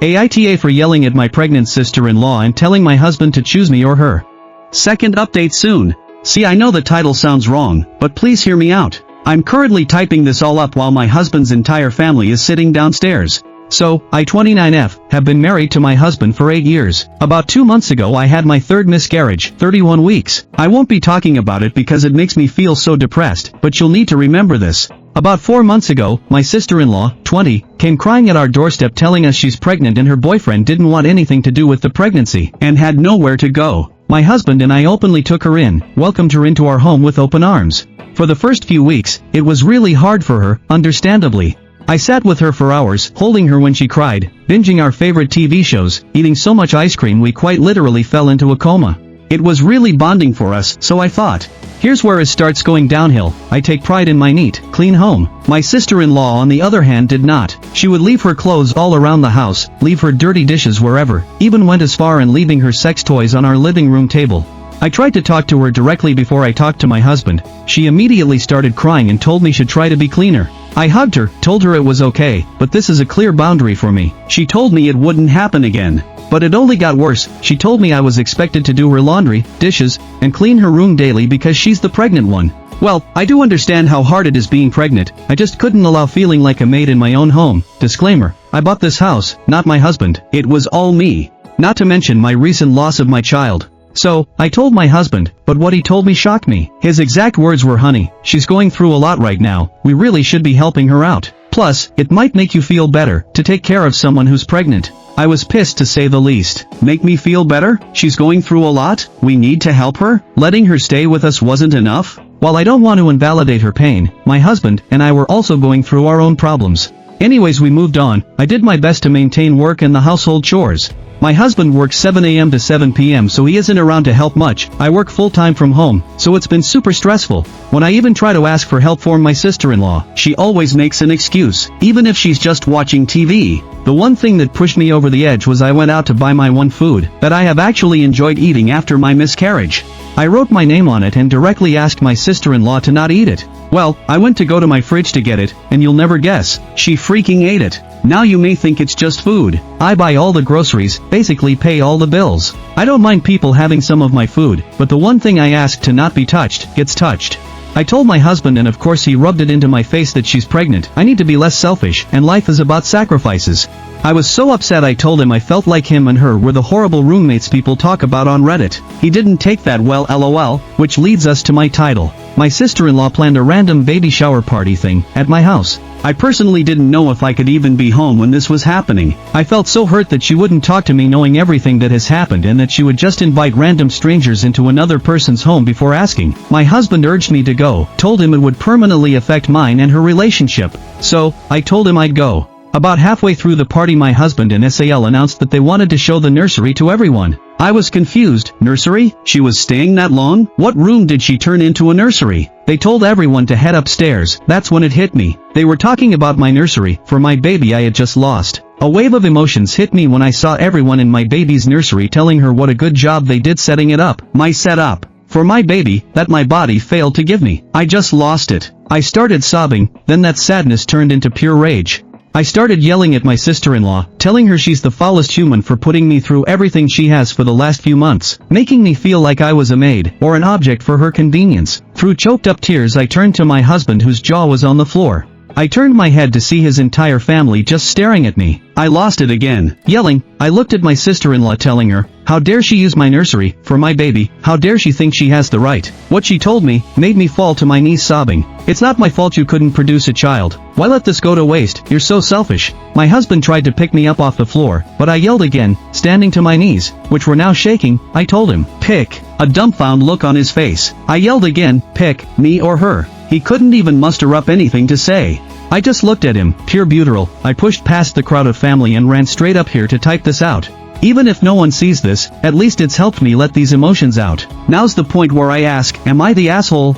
AITA for yelling at my pregnant sister-in-law and telling my husband to choose me or her. Second update soon. See, I know the title sounds wrong, but please hear me out. I'm currently typing this all up while my husband's entire family is sitting downstairs. So, I 29F, have been married to my husband for 8 years. About 2 months ago I had my third miscarriage, 31 weeks. I won't be talking about it because it makes me feel so depressed, but you'll need to remember this. About 4 months ago, my sister-in-law, 20, came crying at our doorstep telling us she's pregnant and her boyfriend didn't want anything to do with the pregnancy, and had nowhere to go. My husband and I openly took her in, welcomed her into our home with open arms. For the first few weeks, it was really hard for her, understandably. I sat with her for hours, holding her when she cried, binging our favorite TV shows, eating so much ice cream we quite literally fell into a coma. It was really bonding for us, so I thought, here's where it starts going downhill. I take pride in my neat, clean home. My sister-in-law on the other hand did not. She would leave her clothes all around the house, leave her dirty dishes wherever, even went as far in leaving her sex toys on our living room table. I tried to talk to her directly before I talked to my husband. She immediately started crying and told me she'd try to be cleaner. I hugged her, told her it was okay, but this is a clear boundary for me. She told me it wouldn't happen again. But it only got worse. She told me I was expected to do her laundry, dishes, and clean her room daily because she's the pregnant one. Well, I do understand how hard it is being pregnant. I just couldn't allow feeling like a maid in my own home. Disclaimer, I bought this house, not my husband. It was all me. Not to mention my recent loss of my child. So, I told my husband, but what he told me shocked me. His exact words were, honey, she's going through a lot right now. We really should be helping her out. Plus, it might make you feel better to take care of someone who's pregnant. I was pissed to say the least. Make me feel better? She's going through a lot? We need to help her? Letting her stay with us wasn't enough? While I don't want to invalidate her pain, my husband and I were also going through our own problems. Anyways, we moved on. I did my best to maintain work and the household chores. My husband works 7 a.m. to 7 p.m. so he isn't around to help much. I work full-time from home, so it's been super stressful. When I even try to ask for help for my sister-in-law, she always makes an excuse, even if she's just watching TV. The one thing that pushed me over the edge was I went out to buy my one food that I have actually enjoyed eating after my miscarriage. I wrote my name on it and directly asked my sister-in-law to not eat it. Well, I went to go to my fridge to get it, and you'll never guess, she freaking ate it. Now you may think it's just food. I buy all the groceries, basically pay all the bills. I don't mind people having some of my food, but the one thing I ask to not be touched, gets touched. I told my husband and of course he rubbed it into my face that she's pregnant. I need to be less selfish, and life is about sacrifices. I was so upset I told him I felt like him and her were the horrible roommates people talk about on Reddit. He didn't take that well, lol, which leads us to my title. My sister-in-law planned a random baby shower party thing at my house. I personally didn't know if I could even be home when this was happening. I felt so hurt that she wouldn't talk to me knowing everything that has happened and that she would just invite random strangers into another person's home before asking. My husband urged me to go, told him it would permanently affect mine and her relationship. So, I told him I'd go. About halfway through the party my husband and Sal announced that they wanted to show the nursery to everyone. I was confused. Nursery? She was staying that long? What room did she turn into a nursery? They told everyone to head upstairs. That's when it hit me. They were talking about my nursery, for my baby I had just lost. A wave of emotions hit me when I saw everyone in my baby's nursery telling her what a good job they did setting it up. My setup. For my baby, that my body failed to give me. I just lost it. I started sobbing, then that sadness turned into pure rage. I started yelling at my sister-in-law, telling her she's the foulest human for putting me through everything she has for the last few months, making me feel like I was a maid, or an object for her convenience. Through choked-up tears I turned to my husband whose jaw was on the floor. I turned my head to see his entire family just staring at me. I lost it again. Yelling, I looked at my sister-in-law telling her, how dare she use my nursery, for my baby, how dare she think she has the right. What she told me, made me fall to my knees sobbing. It's not my fault you couldn't produce a child. Why let this go to waste? You're so selfish. My husband tried to pick me up off the floor, but I yelled again, standing to my knees, which were now shaking. I told him, pick. A dumbfound look on his face. I yelled again, pick, me or her. He couldn't even muster up anything to say. I just looked at him, pure butteral. I pushed past the crowd of family and ran straight up here to type this out. Even if no one sees this, at least it's helped me let these emotions out. Now's the point where I ask, am I the asshole?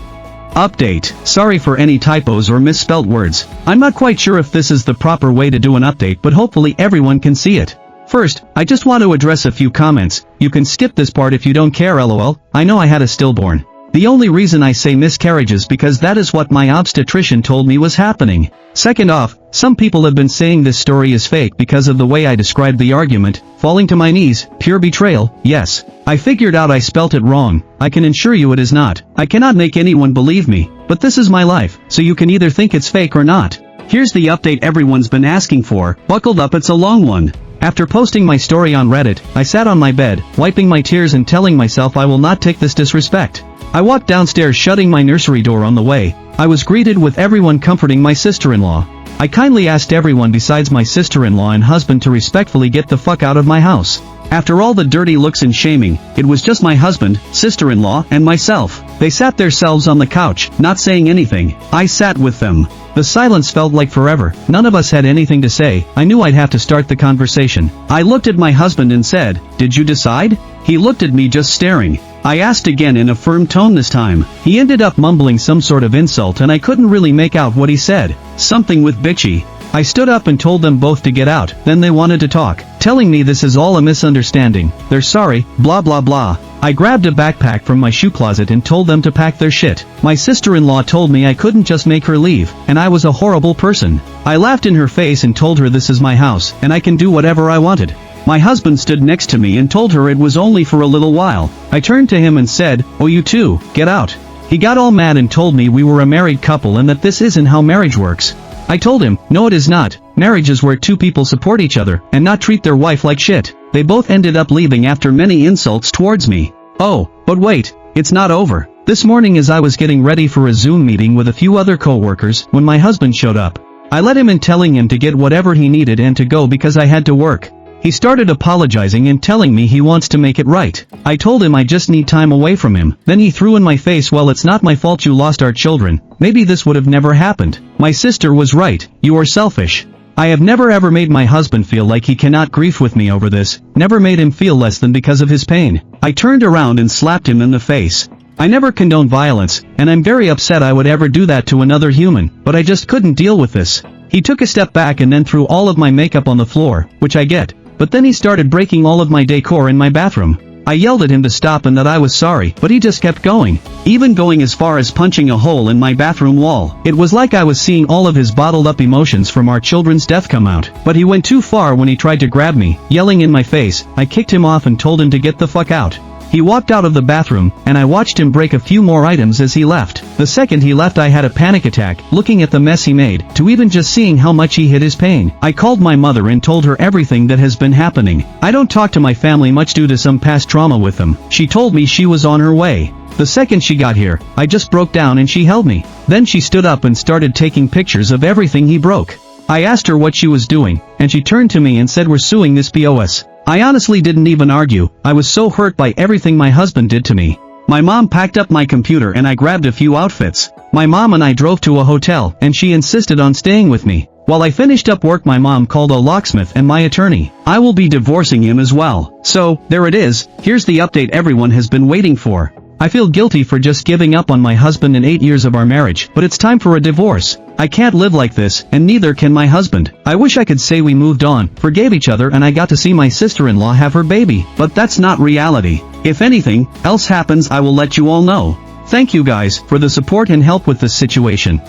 Update. Sorry for any typos or misspelt words. I'm not quite sure if this is the proper way to do an update, but hopefully everyone can see it. First, I just want to address a few comments. You can skip this part if you don't care, lol. I know I had a stillborn. The only reason I say miscarriages because that is what my obstetrician told me was happening. Second off, some people have been saying this story is fake because of the way I described the argument, falling to my knees, pure betrayal. Yes, I figured out I spelt it wrong. I can assure you it is not. I cannot make anyone believe me, but this is my life, so you can either think it's fake or not. Here's the update everyone's been asking for. Buckled up, it's a long one. After posting my story on Reddit, I sat on my bed, wiping my tears and telling myself I will not take this disrespect. I walked downstairs shutting my nursery door on the way. I was greeted with everyone comforting my sister-in-law. I kindly asked everyone besides my sister-in-law and husband to respectfully get the fuck out of my house. After all the dirty looks and shaming, it was just my husband, sister-in-law, and myself. They sat themselves on the couch, not saying anything. I sat with them. The silence felt like forever. None of us had anything to say. I knew I'd have to start the conversation. I looked at my husband and said, "Did you decide?" He looked at me just staring. I asked again in a firm tone this time. He ended up mumbling some sort of insult and I couldn't really make out what he said. Something with bitchy. I stood up and told them both to get out, then they wanted to talk, telling me this is all a misunderstanding, they're sorry, blah blah blah. I grabbed a backpack from my shoe closet and told them to pack their shit. My sister-in-law told me I couldn't just make her leave, and I was a horrible person. I laughed in her face and told her this is my house, and I can do whatever I wanted. My husband stood next to me and told her it was only for a little while. I turned to him and said, "Oh, you too, get out." He got all mad and told me we were a married couple and that this isn't how marriage works. I told him, no it is not. Marriage is where two people support each other and not treat their wife like shit. They both ended up leaving after many insults towards me. Oh, but wait, it's not over. This morning as I was getting ready for a Zoom meeting with a few other co-workers when my husband showed up. I let him in telling him to get whatever he needed and to go because I had to work. He started apologizing and telling me he wants to make it right. I told him I just need time away from him. Then he threw in my face, "Well, it's not my fault you lost our children. Maybe this would have never happened." My sister was right. You are selfish. I have never ever made my husband feel like he cannot grieve with me over this. Never made him feel less than because of his pain. I turned around and slapped him in the face. I never condone violence, and I'm very upset I would ever do that to another human, but I just couldn't deal with this. He took a step back and then threw all of my makeup on the floor, which I get. But then he started breaking all of my decor in my bathroom. I yelled at him to stop and that I was sorry, but he just kept going. Even going as far as punching a hole in my bathroom wall. It was like I was seeing all of his bottled up emotions from our children's death come out. But he went too far when he tried to grab me, yelling in my face. I kicked him off and told him to get the fuck out. He walked out of the bathroom, and I watched him break a few more items as he left. The second he left I had a panic attack, looking at the mess he made, to even just seeing how much he hid his pain. I called my mother and told her everything that has been happening. I don't talk to my family much due to some past trauma with them. She told me she was on her way. The second she got here, I just broke down and she held me. Then she stood up and started taking pictures of everything he broke. I asked her what she was doing, and she turned to me and said, "We're suing this POS." I honestly didn't even argue. I was so hurt by everything my husband did to me. My mom packed up my computer and I grabbed a few outfits. My mom and I drove to a hotel and she insisted on staying with me. While I finished up work my mom called a locksmith and my attorney. I will be divorcing him as well. So, there it is, here's the update everyone has been waiting for. I feel guilty for just giving up on my husband in 8 years of our marriage, but it's time for a divorce. I can't live like this, and neither can my husband. I wish I could say we moved on, forgave each other and I got to see my sister-in-law have her baby, but that's not reality. If anything else happens I will let you all know. Thank you guys for the support and help with this situation.